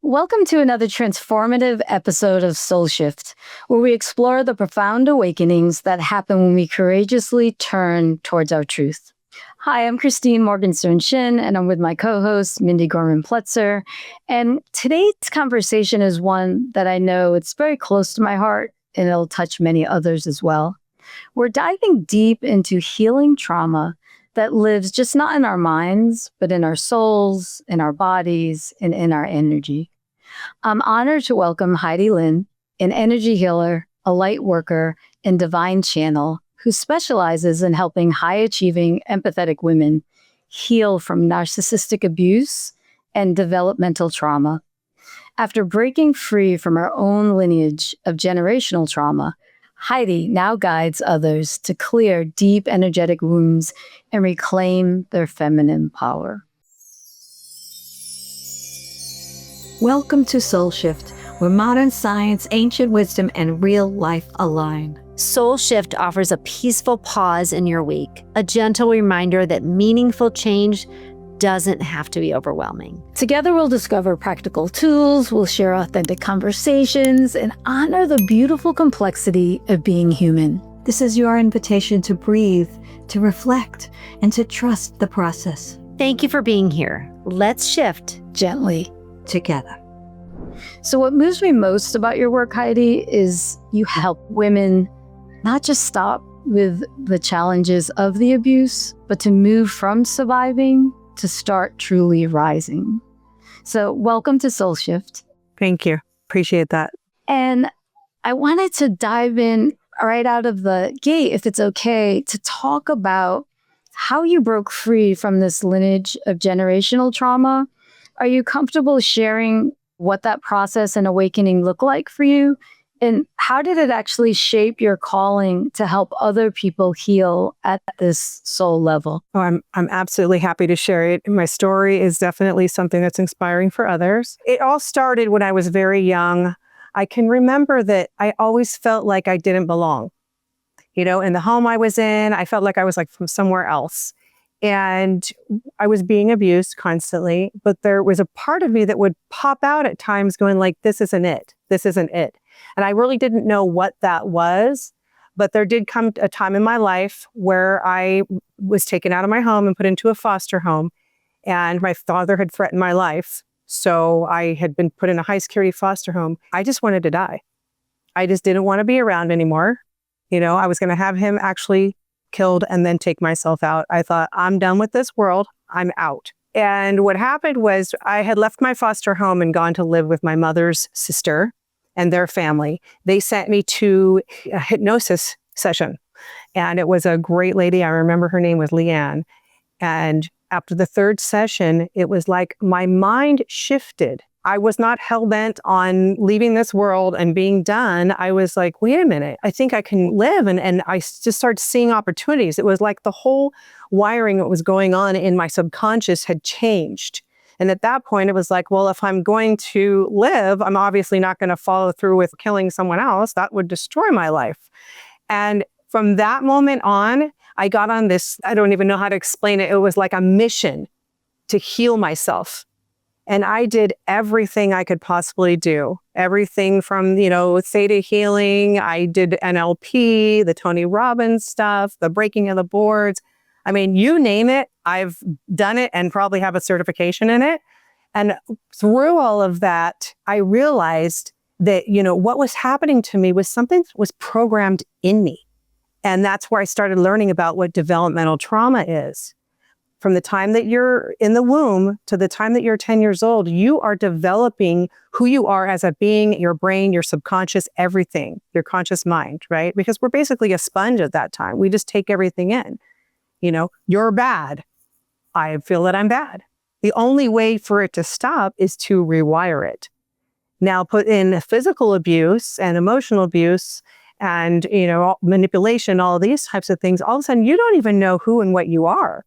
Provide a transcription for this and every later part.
Welcome to another transformative episode of SoulShift, where we explore the profound awakenings that happen when we courageously turn towards our truth. Hi, I'm Christine Morgenstern-Shin, and I'm with my co-host, Mindy Gorman-Pletzer. And today's conversation is one that I know it's very close to my heart, and it'll touch many others as well. We're diving deep into healing trauma that lives just not in our minds, but in our souls, in our bodies, and in our energy. I'm honored to welcome Heidi Lyne, an energy healer, a light worker, and divine channel who specializes in helping high-achieving, empathetic women heal from narcissistic abuse and developmental trauma. After breaking free from her own lineage of generational trauma, Heidi now guides others to clear deep energetic wounds and reclaim their feminine power. Welcome to SoulShift, where modern science, ancient wisdom, and real life align. SoulShift offers a peaceful pause in your week, a gentle reminder that meaningful change doesn't have to be overwhelming. Together, we'll discover practical tools, we'll share authentic conversations, and honor the beautiful complexity of being human. This is your invitation to breathe, to reflect, and to trust the process. Thank you for being here. Let's shift Gently. Together. So what moves me most about your work, Heidi, is you help women not just stop with the challenges of the abuse, but to move from surviving to start truly rising. So welcome to SoulShift. Thank you. Appreciate that. And I wanted to dive in right out of the gate, if it's okay, to talk about how you broke free from this lineage of generational trauma. Are you comfortable sharing what that process and awakening looked like for you? And how did it actually shape your calling to help other people heal at this soul level? Oh, I'm absolutely happy to share it. My story is definitely something that's inspiring for others. It all started when I was very young. I can remember that I always felt like I didn't belong. In the home I was in, I felt like I was like from somewhere else. And I was being abused constantly, but there was a part of me that would pop out at times going like, this isn't it. This isn't it. And I really didn't know what that was, but there did come a time in my life where I was taken out of my home and put into a foster home, and my father had threatened my life. So I had been put in a high security foster home. I just wanted to die. I just didn't want to be around anymore. I was going to have him actually killed and then take myself out. I thought, I'm done with this world. I'm out. And what happened was I had left my foster home and gone to live with my mother's sister and their family. They sent me to a hypnosis session. And it was a great lady. I remember her name was Leanne. And after the third session, it was like my mind shifted. I was not hell-bent on leaving this world and being done. I was like, wait a minute, I think I can live. And I just started seeing opportunities. It was like the whole wiring that was going on in my subconscious had changed. And at that point, it was like, well, if I'm going to live, I'm obviously not going to follow through with killing someone else. That would destroy my life. And from that moment on, I got on this, I don't even know how to explain it. It was like a mission to heal myself. And I did everything I could possibly do. Everything from, theta healing. I did NLP, the Tony Robbins stuff, the breaking of the boards. I mean, you name it, I've done it and probably have a certification in it. And through all of that, I realized that, what was happening to me was something that was programmed in me. And that's where I started learning about what developmental trauma is. From the time that you're in the womb to the time that you're 10 years old, you are developing who you are as a being, your brain, your subconscious, everything, your conscious mind, right? Because we're basically a sponge at that time. We just take everything in. You're bad. I feel that I'm bad. The only way for it to stop is to rewire it. Now put in physical abuse and emotional abuse and, manipulation, all these types of things. All of a sudden, you don't even know who and what you are.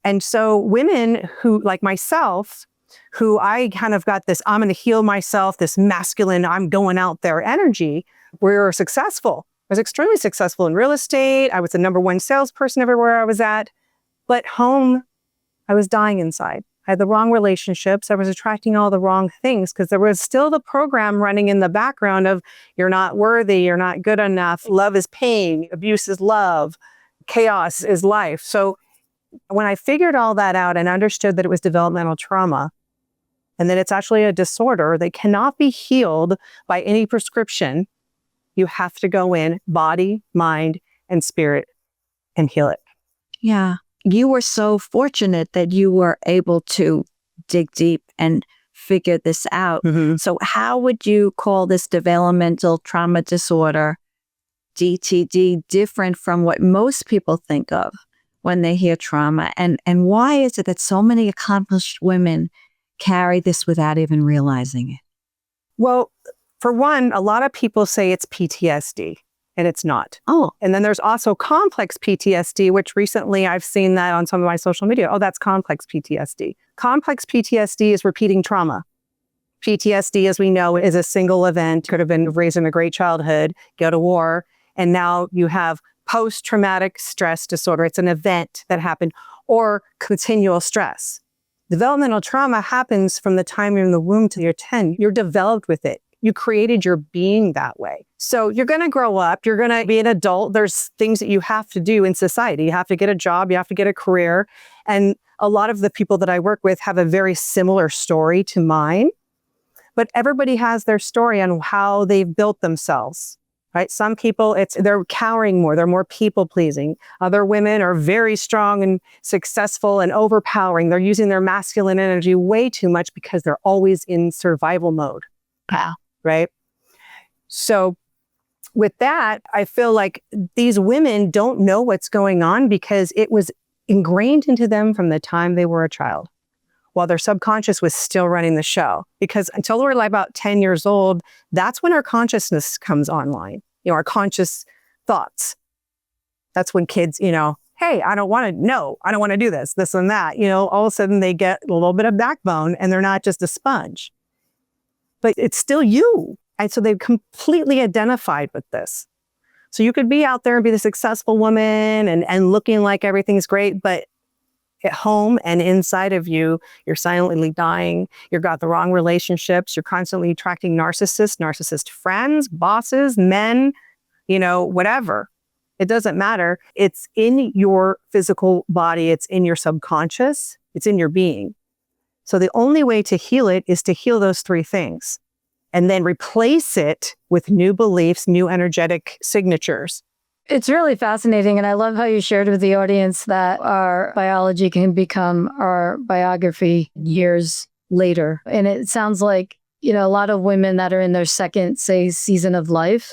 And so women who, like myself, who I kind of got this, I'm going to heal myself, this masculine, I'm going out there energy, were successful. I was extremely successful in real estate. I was the #1 salesperson everywhere I was at. But home, I was dying inside. I had the wrong relationships. I was attracting all the wrong things because there was still the program running in the background of you're not worthy, you're not good enough, love is pain, abuse is love, chaos is life. So when I figured all that out and understood that it was developmental trauma and that it's actually a disorder that cannot be healed by any prescription, you have to go in body, mind, and spirit and heal it. Yeah. You were so fortunate that you were able to dig deep and figure this out. Mm-hmm. So how would you call this developmental trauma disorder, DTD, different from what most people think of when they hear trauma? And why is it that so many accomplished women carry this without even realizing it? Well, for one, a lot of people say it's PTSD. And it's not. Oh. And then there's also complex PTSD, which recently I've seen that on some of my social media. Oh, that's complex PTSD. Complex PTSD is repeating trauma. PTSD, as we know, is a single event, could have been raised in a great childhood, go to war, and now you have post-traumatic stress disorder. It's an event that happened, or continual stress. Developmental trauma happens from the time you're in the womb till you're 10. You're developed with it. You created your being that way. So you're going to grow up. You're going to be an adult. There's things that you have to do in society. You have to get a job. You have to get a career. And a lot of the people that I work with have a very similar story to mine. But everybody has their story on how they've built themselves, right? Some people, they're cowering more. They're more people pleasing. Other women are very strong and successful and overpowering. They're using their masculine energy way too much because they're always in survival mode. Wow. Right? So with that, I feel like these women don't know what's going on because it was ingrained into them from the time they were a child, while their subconscious was still running the show. Because until we're like about 10 years old, that's when our consciousness comes online, our conscious thoughts. That's when kids, hey, I don't want to do this and that. All of a sudden they get a little bit of backbone and they're not just a sponge. But it's still you. And so they've completely identified with this. So you could be out there and be the successful woman and looking like everything's great, but at home and inside of you, you're silently dying. You've got the wrong relationships. You're constantly attracting narcissist friends, bosses, men, whatever. It doesn't matter. It's in your physical body. It's in your subconscious. It's in your being. So the only way to heal it is to heal those three things and then replace it with new beliefs, new energetic signatures. It's really fascinating. And I love how you shared with the audience that our biology can become our biography years later. And it sounds like, a lot of women that are in their second, say, season of life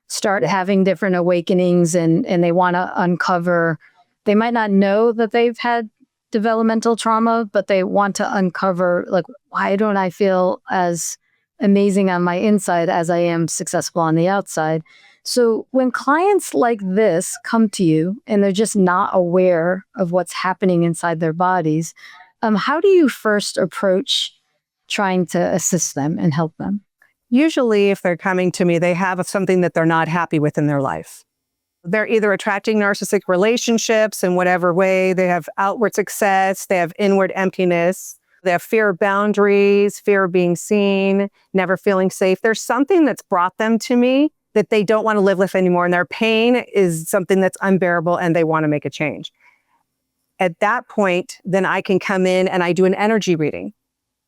start having different awakenings and they want to uncover. They might not know that they've had developmental trauma, but they want to uncover, why don't I feel as amazing on my inside as I am successful on the outside? So when clients like this come to you and they're just not aware of what's happening inside their bodies, how do you first approach trying to assist them and help them? Usually, if they're coming to me, they have something that they're not happy with in their life. They're either attracting narcissistic relationships in whatever way. They have outward success. They have inward emptiness. They have fear of boundaries, fear of being seen, never feeling safe. There's something that's brought them to me that they don't want to live with anymore. And their pain is something that's unbearable and they want to make a change. At that point, then I can come in and I do an energy reading.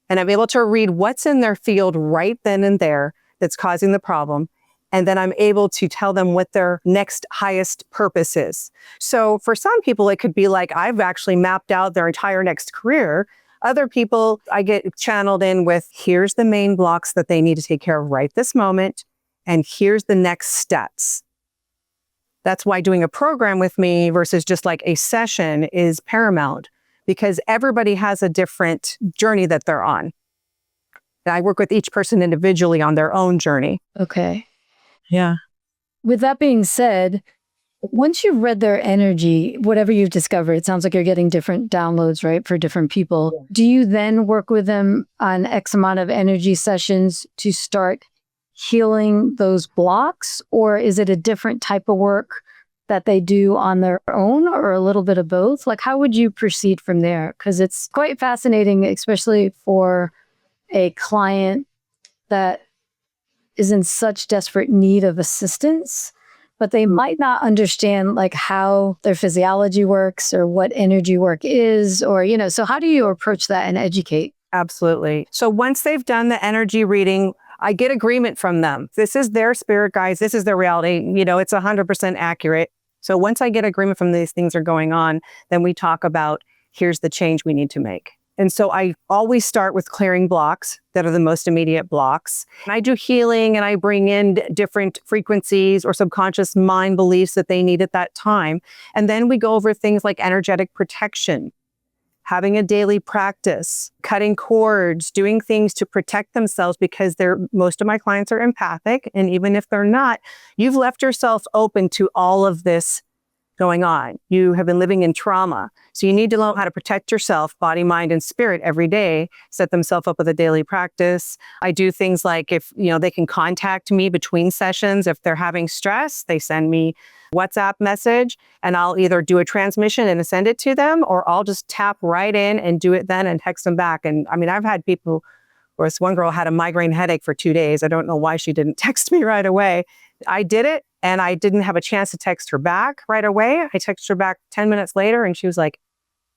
And I'm able to read what's in their field right then and there that's causing the problem. And then I'm able to tell them what their next highest purpose is. So for some people, it could be like, I've actually mapped out their entire next career. Other people, I get channeled in with, here's the main blocks that they need to take care of right this moment. And here's the next steps. That's why doing a program with me versus just like a session is paramount, because everybody has a different journey that they're on. And I work with each person individually on their own journey. Okay. Yeah. With that being said, once you've read their energy, whatever you've discovered, it sounds like you're getting different downloads, right, for different people. Do you then work with them on X amount of energy sessions to start healing those blocks? Or is it a different type of work that they do on their own or a little bit of both? Like, how would you proceed from there? Because it's quite fascinating, especially for a client that is in such desperate need of assistance, but they might not understand like how their physiology works or what energy work is, or, so how do you approach that and educate? Absolutely. So once they've done the energy reading, I get agreement from them. This is their spirit guides. This is their reality. It's 100% accurate. So once I get agreement from these things are going on, then we talk about, here's the change we need to make. And so I always start with clearing blocks that are the most immediate blocks. And I do healing and I bring in different frequencies or subconscious mind beliefs that they need at that time. And then we go over things like energetic protection, having a daily practice, cutting cords, doing things to protect themselves, because most of my clients are empathic. And even if they're not, you've left yourself open to all of this going on. You have been living in trauma. So you need to learn how to protect yourself, body, mind, and spirit every day, set themselves up with a daily practice. I do things like if, they can contact me between sessions. If they're having stress, they send me WhatsApp message and I'll either do a transmission and send it to them, or I'll just tap right in and do it then and text them back. And I mean, I've had people, or this one girl had a migraine headache for 2 days. I don't know why she didn't text me right away. I did it and I didn't have a chance to text her back right away. I texted her back 10 minutes later and she was like,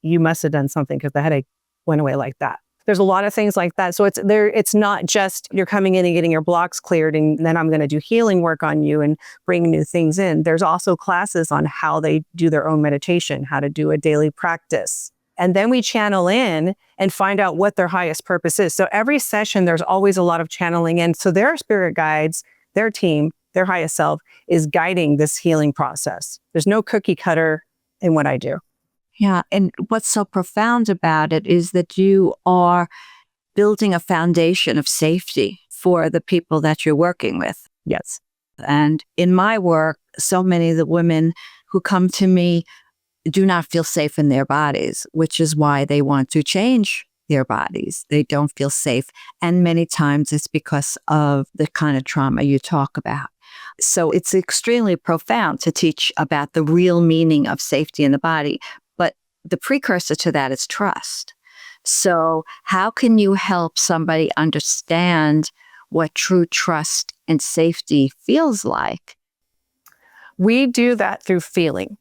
you must have done something because the headache went away like that. There's a lot of things like that. So it's not just you're coming in and getting your blocks cleared and then I'm going to do healing work on you and bring new things in. There's also classes on how they do their own meditation, how to do a daily practice. And then we channel in and find out what their highest purpose is. So every session, there's always a lot of channeling in. So their spirit guides, their team, their highest self is guiding this healing process. There's no cookie cutter in what I do. Yeah. And what's so profound about it is that you are building a foundation of safety for the people that you're working with. Yes. And in my work, so many of the women who come to me do not feel safe in their bodies, which is why they want to change their bodies. They don't feel safe. And many times it's because of the kind of trauma you talk about. So it's extremely profound to teach about the real meaning of safety in the body. But the precursor to that is trust. So how can you help somebody understand what true trust and safety feels like? We do that through feeling.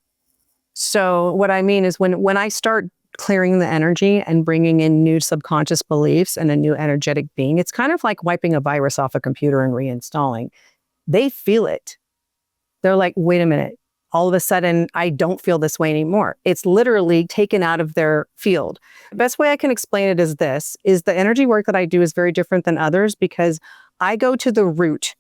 So what I mean is when I start clearing the energy and bringing in new subconscious beliefs and a new energetic being, it's kind of like wiping a virus off a computer and reinstalling. They feel it. They're like, wait a minute, all of a sudden, I don't feel this way anymore. It's literally taken out of their field. The best way I can explain it is this, is the energy work that I do is very different than others because I go to the root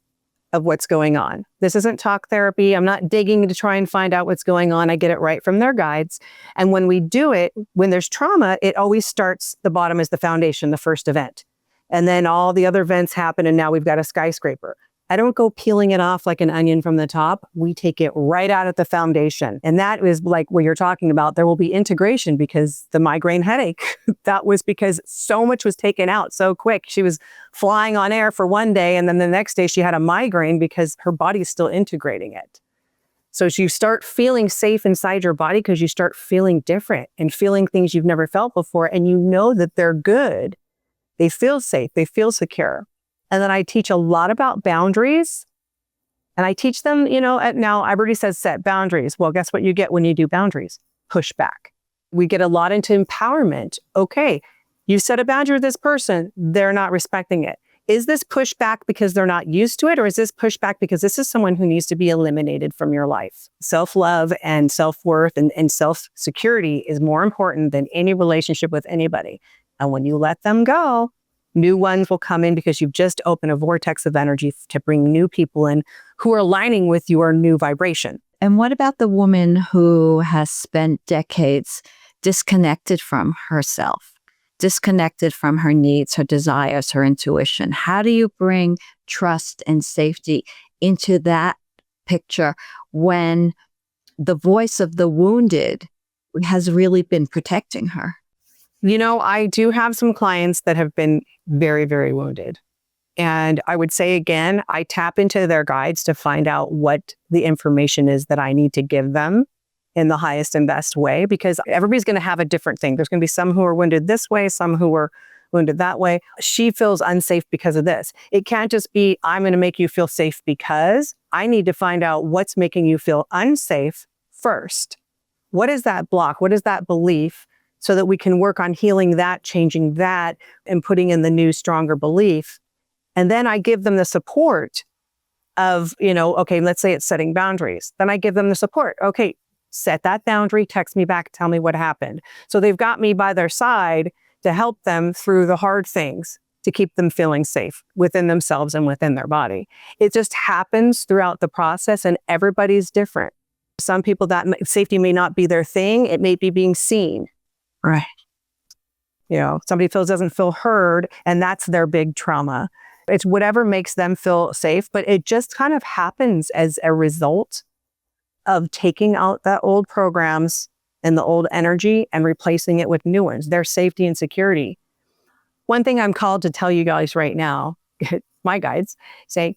of what's going on. This isn't talk therapy. I'm not digging to try and find out what's going on. I get it right from their guides. And when we do it, when there's trauma, it always starts, the bottom is the foundation, the first event. And then all the other events happen and now we've got a skyscraper. I don't go peeling it off like an onion from the top. We take it right out at the foundation. And that is like what you're talking about. There will be integration because the migraine headache, that was because so much was taken out so quick. She was flying on air for one day and then the next day she had a migraine because her body's still integrating it. So you start feeling safe inside your body because you start feeling different and feeling things you've never felt before. And you know that they're good. They feel safe. They feel secure. And then I teach a lot about boundaries. And I teach them, now everybody says set boundaries. Well, guess what you get when you do boundaries? Pushback. We get a lot into empowerment. Okay, you set a boundary with this person. They're not respecting it. Is this pushback because they're not used to it? Or is this pushback because this is someone who needs to be eliminated from your life? Self-love and self-worth and self-security is more important than any relationship with anybody. And when you let them go, new ones will come in because you've just opened a vortex of energy to bring new people in who are aligning with your new vibration. And what about the woman who has spent decades disconnected from herself, disconnected from her needs, her desires, her intuition? How do you bring trust and safety into that picture when the voice of the wounded has really been protecting her? I do have some clients that have been very, very wounded. And I would say again, I tap into their guides to find out what the information is that I need to give them in the highest and best way, because everybody's going to have a different thing. There's going to be some who are wounded this way, some who are wounded that way. She feels unsafe because of this. It can't just be, I'm going to make you feel safe because. I need to find out what's making you feel unsafe first. What is that block? What is that belief? So that we can work on healing that, changing that, and putting in the new, stronger belief. And then I give them the support of, okay, let's say it's setting boundaries. Then I give them the support. Okay, set that boundary, text me back, tell me what happened. So they've got me by their side to help them through the hard things, to keep them feeling safe within themselves and within their body. It just happens throughout the process, and everybody's different. Some people, that safety may not be their thing. It may be being seen. Right. Somebody doesn't feel heard, and that's their big trauma. It's whatever makes them feel safe, but it just kind of happens as a result of taking out the old programs and the old energy and replacing it with new ones, their safety and security. One thing I'm called to tell you guys right now, my guides say,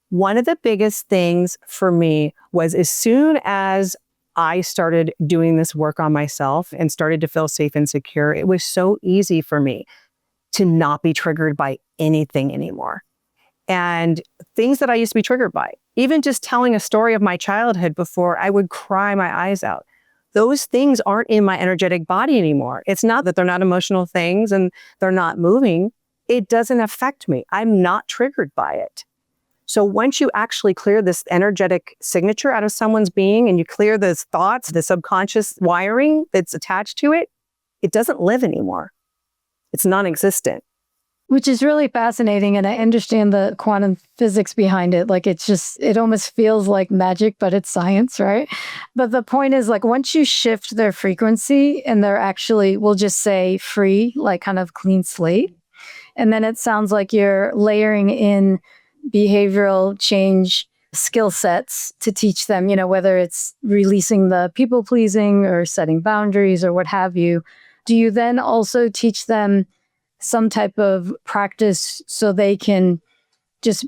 one of the biggest things for me was as soon as I started doing this work on myself and started to feel safe and secure, it was so easy for me to not be triggered by anything anymore. And things that I used to be triggered by, even just telling a story of my childhood before, I would cry my eyes out. Those things aren't in my energetic body anymore. It's not that they're not emotional things and they're not moving. It doesn't affect me. I'm not triggered by it. So once you actually clear this energetic signature out of someone's being and you clear those thoughts, the subconscious wiring that's attached to it, it doesn't live anymore. It's non-existent. Which is really fascinating. And I understand the quantum physics behind it. Like, it almost feels like magic, but it's science, right? But the point is, like, once you shift their frequency and they're actually, we'll just say free, like kind of clean slate. And then it sounds like you're layering in behavioral change skill sets to teach them, whether it's releasing the people pleasing or setting boundaries or what have you. Do you then also teach them some type of practice so they can just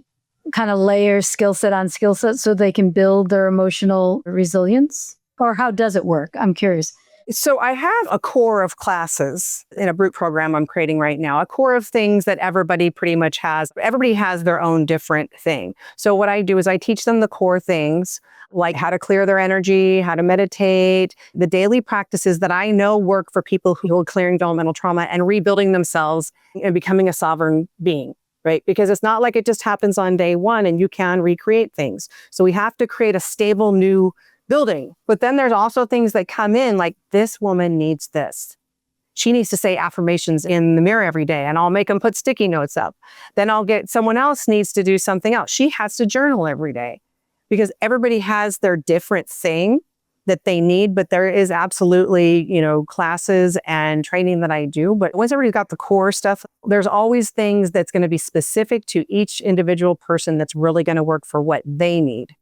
kind of layer skill set on skill set so they can build their emotional resilience? Or how does it work? I'm curious. So I have a core of classes in a Brute program I'm creating right now, a core of things that everybody pretty much has. Everybody has their own different thing. So what I do is I teach them the core things, like how to clear their energy, how to meditate, the daily practices that I know work for people who are clearing developmental trauma and rebuilding themselves and becoming a sovereign being, right? Because it's not like it just happens on day one and you can recreate things. So we have to create a stable new building. But then there's also things that come in, like, this woman needs this. She needs to say affirmations in the mirror every day, and I'll make them put sticky notes up. Then I'll get someone else needs to do something else. She has to journal every day, because everybody has their different thing that they need. But there is absolutely, classes and training that I do. But once everybody's got the core stuff, there's always things that's going to be specific to each individual person that's really going to work for what they need.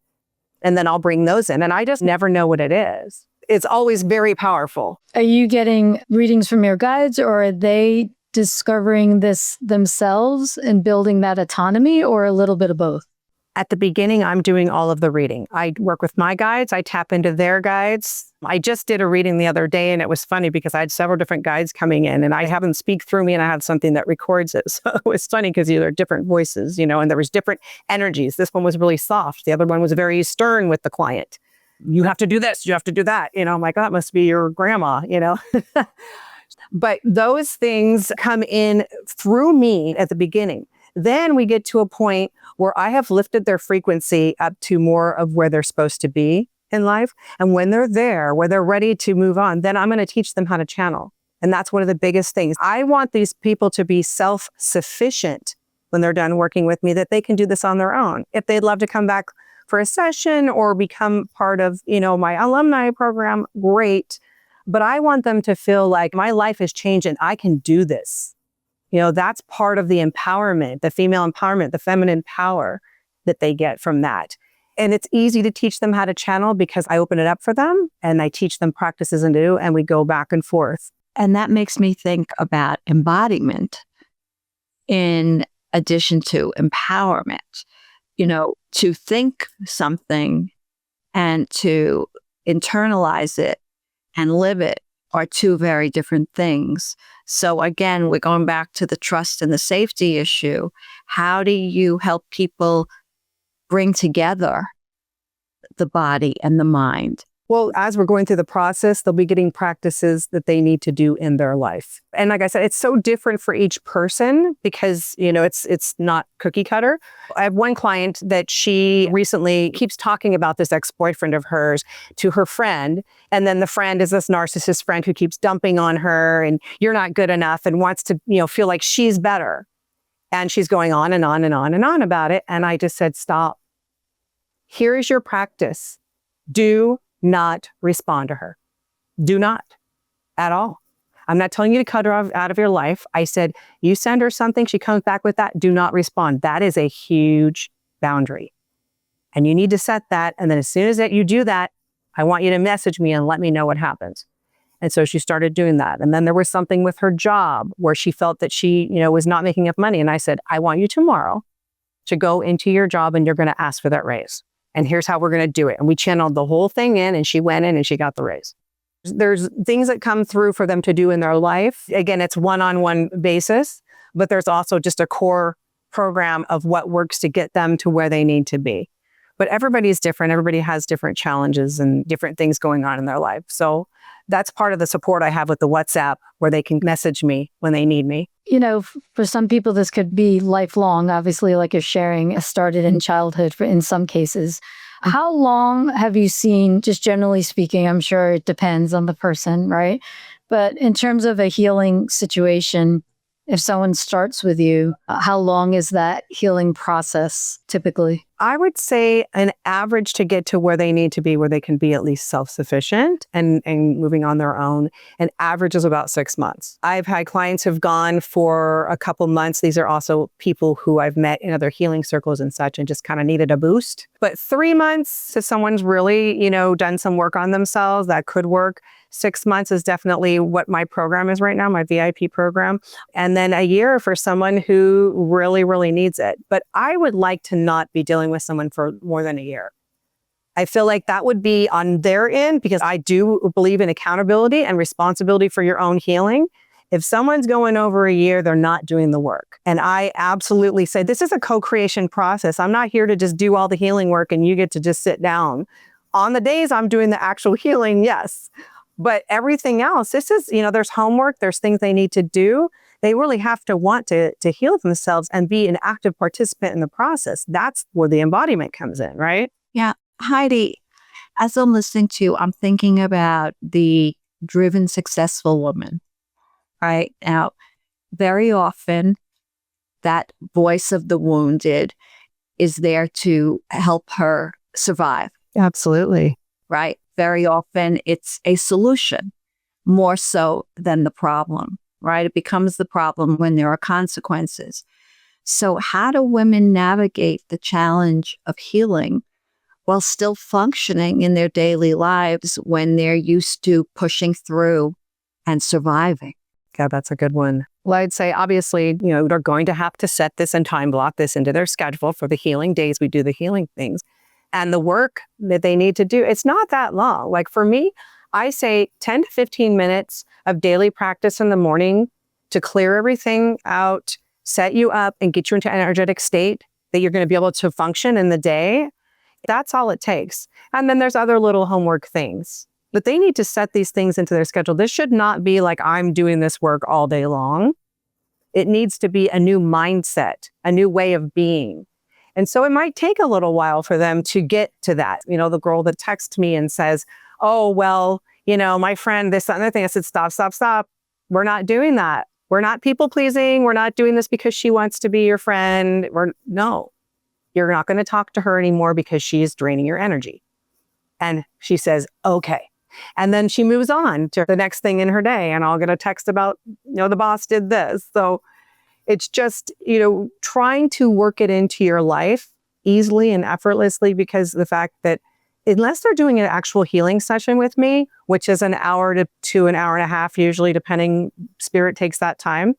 And then I'll bring those in. And I just never know what it is. It's always very powerful. Are you getting readings from your guides, or are they discovering this themselves and building that autonomy, or a little bit of both? At the beginning, I'm doing all of the reading. I work with my guides. I tap into their guides. I just did a reading the other day, and it was funny because I had several different guides coming in, and I have them speak through me, and I have something that records it. So it was funny because there are different voices, and there was different energies. This one was really soft. The other one was very stern with the client. You have to do this. You have to do that. I'm like, oh, that must be your grandma, But those things come in through me at the beginning. Then we get to a point where I have lifted their frequency up to more of where they're supposed to be in life. And when they're there, where they're ready to move on, then I'm going to teach them how to channel. And that's one of the biggest things. I want these people to be self-sufficient when they're done working with me, that they can do this on their own. If they'd love to come back for a session or become part of, my alumni program, great. But I want them to feel like my life has changed and I can do this. That's part of the empowerment, the female empowerment, the feminine power that they get from that. And it's easy to teach them how to channel because I open it up for them and I teach them practices anew and we go back and forth. And that makes me think about embodiment in addition to empowerment. To think something and to internalize it and live it are two very different things. So again, we're going back to the trust and the safety issue. How do you help people bring together the body and the mind? Well, as we're going through the process, they'll be getting practices that they need to do in their life. And like I said, it's so different for each person because, it's not cookie cutter. I have one client that she recently keeps talking about this ex-boyfriend of hers to her friend. And then the friend is this narcissist friend who keeps dumping on her and you're not good enough and wants to, feel like she's better. And she's going on and on and on and on about it. And I just said, stop. Here is your practice. Do not respond to her. Do not at all. I'm not telling you to cut her out of your life. I said, you send her something, she comes back with that, do not respond. That is a huge boundary. And you need to set that. And then as soon as you do that, I want you to message me and let me know what happens. And so she started doing that. And then there was something with her job where she felt that she, was not making enough money. And I said, I want you tomorrow to go into your job and you're going to ask for that raise. And here's how we're going to do it. And we channeled the whole thing in and she went in and she got the raise. There's things that come through for them to do in their life. Again, it's one-on-one basis, but there's also just a core program of what works to get them to where they need to be. But everybody's different. Everybody has different challenges and different things going on in their life. So that's part of the support I have with the WhatsApp where they can message me when they need me. For some people, this could be lifelong. Obviously, like you're sharing, started in childhood in some cases. How long have you seen, just generally speaking, I'm sure it depends on the person, right? But in terms of a healing situation, if someone starts with you, how long is that healing process typically? I would say an average to get to where they need to be, where they can be at least self-sufficient and moving on their own. An average is about 6 months. I've had clients who've gone for a couple months. These are also people who I've met in other healing circles and such and just kind of needed a boost. But 3 months, if someone's really, done some work on themselves, that could work. 6 months is definitely what my program is right now, my VIP program. And then a year for someone who really, really needs it. But I would like to not be dealing with someone for more than a year. I feel like that would be on their end because I do believe in accountability and responsibility for your own healing. If someone's going over a year, they're not doing the work. And I absolutely say this is a co-creation process. I'm not here to just do all the healing work and you get to just sit down. On the days I'm doing the actual healing, yes. But everything else, this is, there's homework, there's things they need to do. They really have to want to heal themselves and be an active participant in the process. That's where the embodiment comes in, right? Yeah. Heidi, as I'm listening to you, I'm thinking about the driven, successful woman, right? Now, very often, that voice of the wounded is there to help her survive. Absolutely. Right? Very often, it's a solution more so than the problem, right? It becomes the problem when there are consequences. So how do women navigate the challenge of healing while still functioning in their daily lives when they're used to pushing through and surviving? Yeah, that's a good one. Well, I'd say, obviously, they're going to have to set this and time block this into their schedule for the healing days we do the healing things. And the work that they need to do, it's not that long. Like for me, I say 10 to 15 minutes of daily practice in the morning to clear everything out, set you up and get you into an energetic state that you're going to be able to function in the day. That's all it takes. And then there's other little homework things. But they need to set these things into their schedule. This should not be like I'm doing this work all day long. It needs to be a new mindset, a new way of being. And so it might take a little while for them to get to that. The girl that texts me and says, oh, well, my friend, this, that, and other thing. I said, stop. We're not doing that. We're not people pleasing. We're not doing this because she wants to be your friend. No, you're not going to talk to her anymore because she is draining your energy. And she says, okay. And then she moves on to the next thing in her day. And I'll get a text about, the boss did this. So it's just, trying to work it into your life easily and effortlessly, because the fact that unless they're doing an actual healing session with me, which is an hour to an hour and a half, usually, depending, spirit takes that time,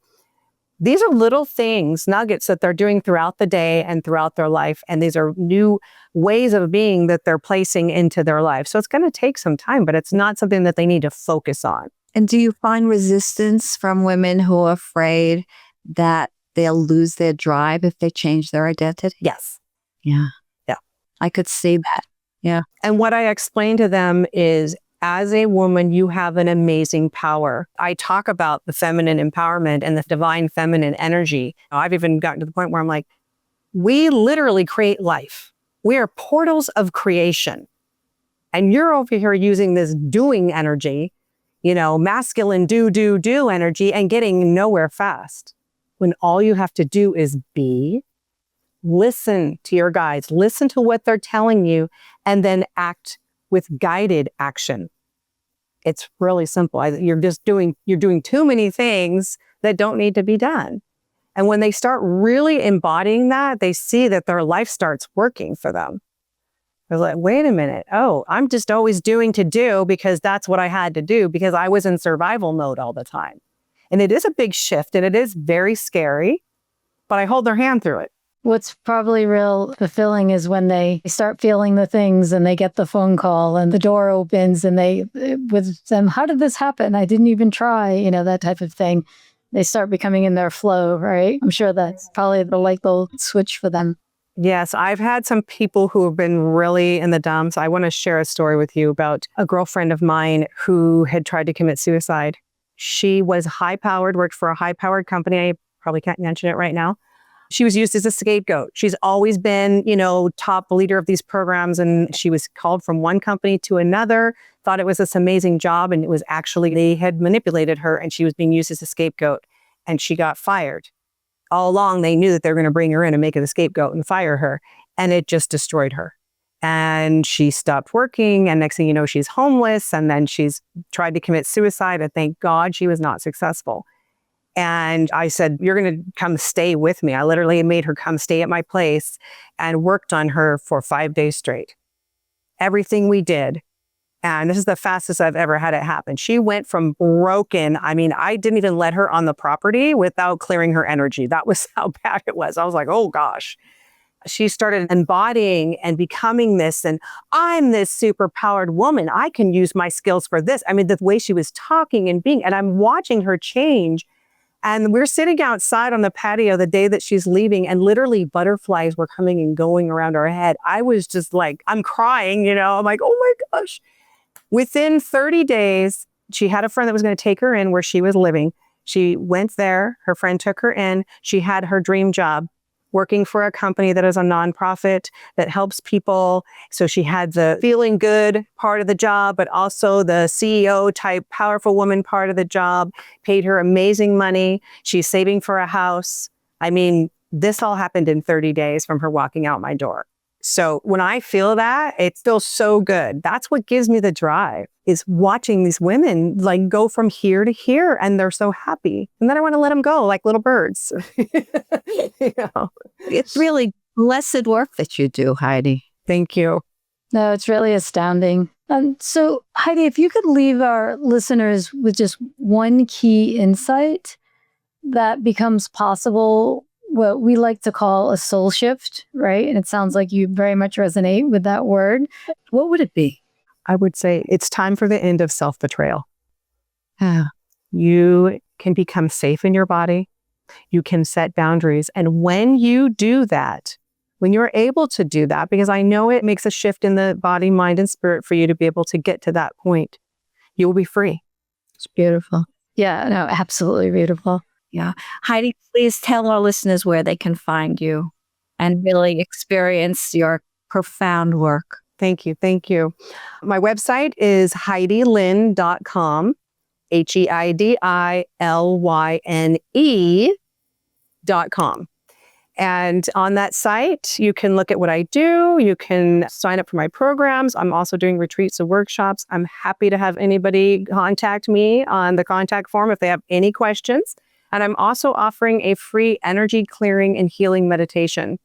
These are little things, nuggets that they're doing throughout the day and throughout their life. And these are new ways of being that they're placing into their life. So it's going to take some time, but it's not something that they need to focus on. And do you find resistance from women who are afraid that they'll lose their drive if they change their identity? Yes. Yeah. Yeah. I could see that. Yeah. And what I explain to them is, as a woman, you have an amazing power. I talk about the feminine empowerment and the divine feminine energy. I've even gotten to the point where I'm like, we literally create life. We are portals of creation. And you're over here using this doing energy, masculine do energy, and getting nowhere fast. When all you have to do is be, listen to your guides, listen to what they're telling you, and then act with guided action. It's really simple. You're doing too many things that don't need to be done. And when they start really embodying that, they see that their life starts working for them. They're like, wait a minute. Oh, I'm just always doing to do because that's what I had to do because I was in survival mode all the time. And it is a big shift and it is very scary, but I hold their hand through it. What's probably real fulfilling is when they start feeling the things and they get the phone call and the door opens and with them, how did this happen? I didn't even try, that type of thing. They start becoming in their flow, right? I'm sure that's probably the light bulb switch for them. Yes, I've had some people who have been really in the dumps. I want to share a story with you about a girlfriend of mine who had tried to commit suicide. She was high-powered, worked for a high-powered company. I probably can't mention it right now. She was used as a scapegoat. She's always been, top leader of these programs. And she was called from one company to another, thought it was this amazing job. And it was actually, they had manipulated her and she was being used as a scapegoat and she got fired. All along, they knew that they were going to bring her in and make her the scapegoat and fire her. And it just destroyed her. And she stopped working. And next thing you know, she's homeless. And then she's tried to commit suicide. And thank God she was not successful. And I said, you're going to come stay with me. I literally made her come stay at my place and worked on her for 5 days straight. Everything we did. And this is the fastest I've ever had it happen. She went from broken. I didn't even let her on the property without clearing her energy. That was how bad it was. I was like, oh gosh. She started embodying and becoming this. And I'm this super powered woman. I can use my skills for this. The way she was talking and being, and I'm watching her change. And we're sitting outside on the patio the day that she's leaving and literally butterflies were coming and going around our head. I was just like, I'm crying, I'm like, oh my gosh. Within 30 days, she had a friend that was going to take her in where she was living. She went there. Her friend took her in. She had her dream job working for a company that is a nonprofit that helps people. So she had the feeling good part of the job, but also the CEO type powerful woman part of the job, paid her amazing money. She's saving for a house. This all happened in 30 days from her walking out my door. So when I feel that, it feels so good. That's what gives me the drive, is watching these women go from here to here and they're so happy. And then I want to let them go like little birds. It's really blessed work that you do, Heidi. Thank you. No, it's really astounding. So Heidi, if you could leave our listeners with just one key insight that becomes possible, what we like to call a soul shift, right? And it sounds like you very much resonate with that word. What would it be? I would say it's time for the end of self-betrayal. Yeah. You can become safe in your body. You can set boundaries. And when you do that, when you're able to do that, because I know it makes a shift in the body, mind, and spirit for you to be able to get to that point, you will be free. It's beautiful. Yeah, no, absolutely beautiful. Yeah. Heidi, please tell our listeners where they can find you and really experience your profound work. Thank you. Thank you. My website is HeidiLyne.com, HeidiLyne.com. And on that site, you can look at what I do. You can sign up for my programs. I'm also doing retreats and workshops. I'm happy to have anybody contact me on the contact form if they have any questions. And I'm also offering a free energy clearing and healing meditation.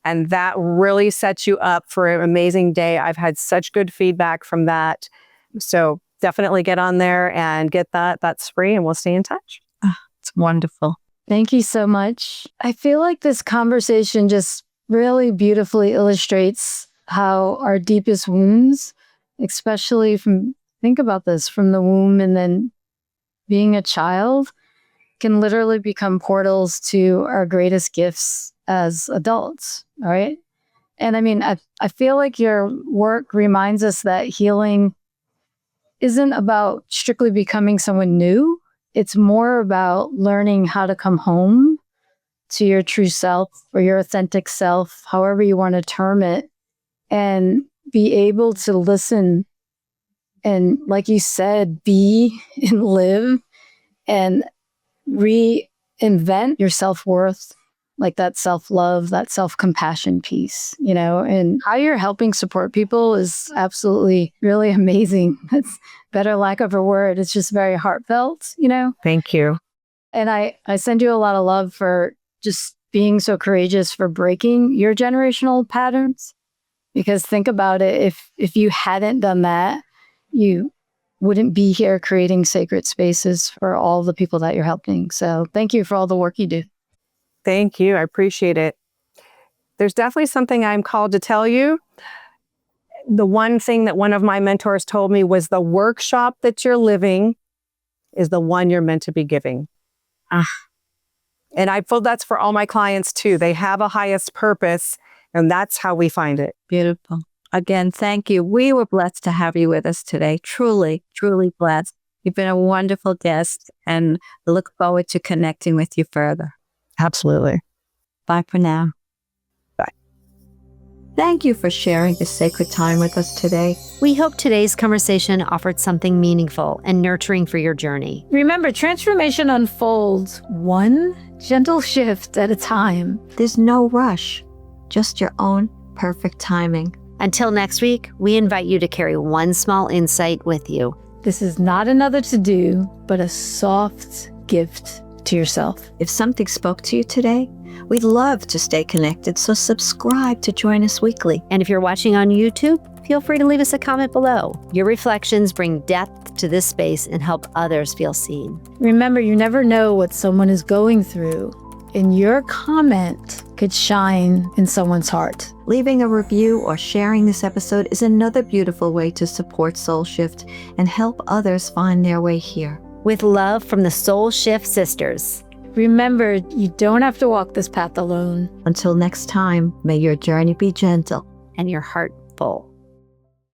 And that really sets you up for an amazing day. I've had such good feedback from that. So definitely get on there and get that. That's free and we'll stay in touch. Oh, it's wonderful. Thank you so much. I feel like this conversation just really beautifully illustrates how our deepest wounds, especially think about this, from the womb and then being a child, can literally become portals to our greatest gifts as adults, all right? And I mean, I feel like your work reminds us that healing isn't about strictly becoming someone new. It's more about learning how to come home to your true self or your authentic self, however you want to term it, and be able to listen and, like you said, be and live and reinvent your self-worth, like that self-love, that self-compassion piece, and how you're helping support people is absolutely really amazing. That's better lack of a word. It's just very heartfelt, Thank you. And I send you a lot of love for just being so courageous for breaking your generational patterns. Because think about it, if you hadn't done that, you wouldn't be here creating sacred spaces for all the people that you're helping. So thank you for all the work you do. Thank you. I appreciate it. There's definitely something I'm called to tell you. The one thing that one of my mentors told me was the workshop that you're living is the one you're meant to be giving. And I feel that's for all my clients too. They have a highest purpose, and that's how we find it. Beautiful. Again, thank you. We were blessed to have you with us today. Truly, truly blessed. You've been a wonderful guest, and I look forward to connecting with you further. Absolutely. Bye for now. Bye. Thank you for sharing this sacred time with us today. We hope today's conversation offered something meaningful and nurturing for your journey. Remember, transformation unfolds one gentle shift at a time. There's no rush, just your own perfect timing. Until next week, we invite you to carry one small insight with you. This is not another to-do, but a soft gift to yourself. If something spoke to you today, we'd love to stay connected, so subscribe to join us weekly. And if you're watching on YouTube, feel free to leave us a comment below. Your reflections bring depth to this space and help others feel seen. Remember, you never know what someone is going through, and your comment could shine in someone's heart. Leaving a review or sharing this episode is another beautiful way to support SoulShift and help others find their way here. With love from the SoulShift sisters. Remember, you don't have to walk this path alone. Until next time, may your journey be gentle And your heart full.